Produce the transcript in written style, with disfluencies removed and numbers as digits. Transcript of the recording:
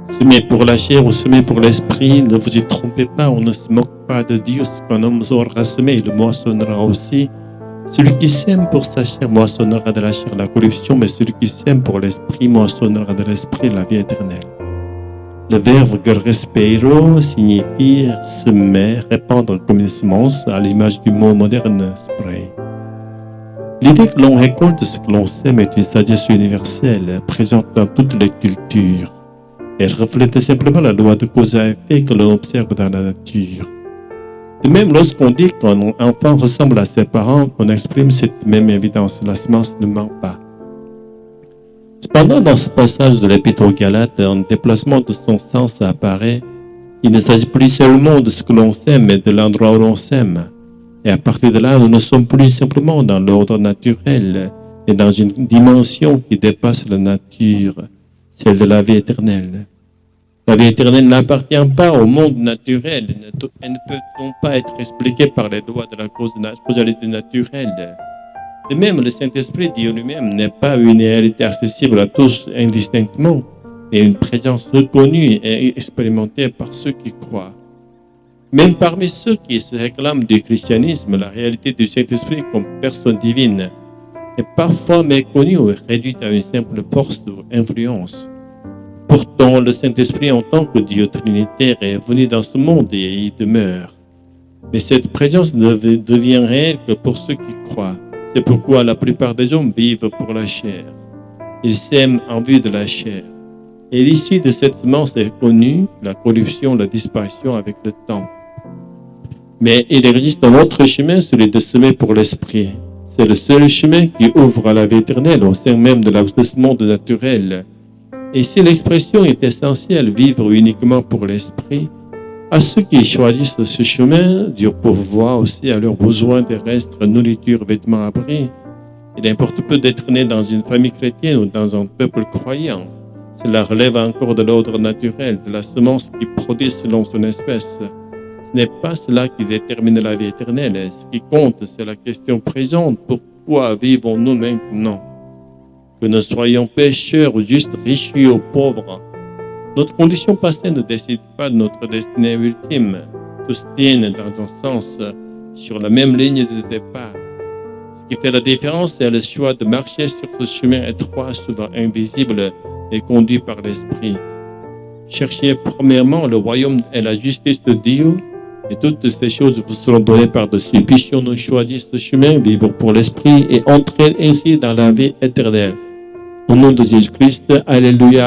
Semer pour la chair ou semer pour l'esprit, ne vous y trompez pas, on ne se moque pas de Dieu. Ce qu'un homme aura semé, il le moissonnera aussi. Celui qui sème pour sa chair moissonnera de la chair la corruption, mais celui qui sème pour l'esprit moissonnera de l'esprit la vie éternelle. Le verbe respeiro signifie semer, répandre comme une semence, à l'image du mot moderne spray. L'idée que l'on récolte ce que l'on sème est une sagesse universelle, présente dans toutes les cultures. Elle reflète simplement la loi de cause à effet que l'on observe dans la nature. De même, lorsqu'on dit qu'un enfant ressemble à ses parents, on exprime cette même évidence. La semence ne ment pas. Cependant, dans ce passage de l'Épître aux Galates, un déplacement de son sens apparaît. Il ne s'agit plus seulement de ce que l'on sème, mais de l'endroit où l'on sème. Et à partir de là, nous ne sommes plus simplement dans l'ordre naturel, mais dans une dimension qui dépasse la nature, celle de la vie éternelle. La vie éternelle n'appartient pas au monde naturel. Elle ne peut donc pas être expliquée par les lois de la causalité naturelle. De même, le Saint-Esprit, Dieu lui-même, n'est pas une réalité accessible à tous indistinctement, mais une présence reconnue et expérimentée par ceux qui croient. Même parmi ceux qui se réclament du christianisme, la réalité du Saint-Esprit comme personne divine est parfois méconnue ou réduite à une simple force ou influence. Pourtant, le Saint-Esprit en tant que Dieu trinitaire est venu dans ce monde et y demeure. Mais cette présence ne devient réelle que pour ceux qui croient. C'est pourquoi la plupart des hommes vivent pour la chair. Ils s'aiment en vue de la chair. Et l'issue de cette semence est connue, la corruption, la disparition avec le temps. Mais il existe un autre chemin, celui de semer pour l'esprit. C'est le seul chemin qui ouvre à la vie éternelle au sein même de ce monde naturel. Et si l'expression est essentielle, vivre uniquement pour l'esprit, à ceux qui choisissent ce chemin, Dieu pourvoit aussi à leurs besoins terrestres, nourriture, vêtements, abris. Il importe peu d'être né dans une famille chrétienne ou dans un peuple croyant. Cela relève encore de l'ordre naturel, de la semence qui produit selon son espèce. Ce n'est pas cela qui détermine la vie éternelle. Ce qui compte, c'est la question présente. Pourquoi vivons-nous maintenant? Que nous soyons pécheurs ou juste riches ou pauvres. Notre condition passée ne décide pas de notre destinée ultime. Tous tiennent dans un sens sur la même ligne de départ. Ce qui fait la différence, c'est le choix de marcher sur ce chemin étroit, souvent invisible et conduit par l'esprit. Cherchez premièrement le royaume et la justice de Dieu, et toutes ces choses vous seront données par-dessus. Puissions-nous choisir ce chemin, vivre pour l'esprit et entrer ainsi dans la vie éternelle. Au nom de Jésus-Christ, alléluia.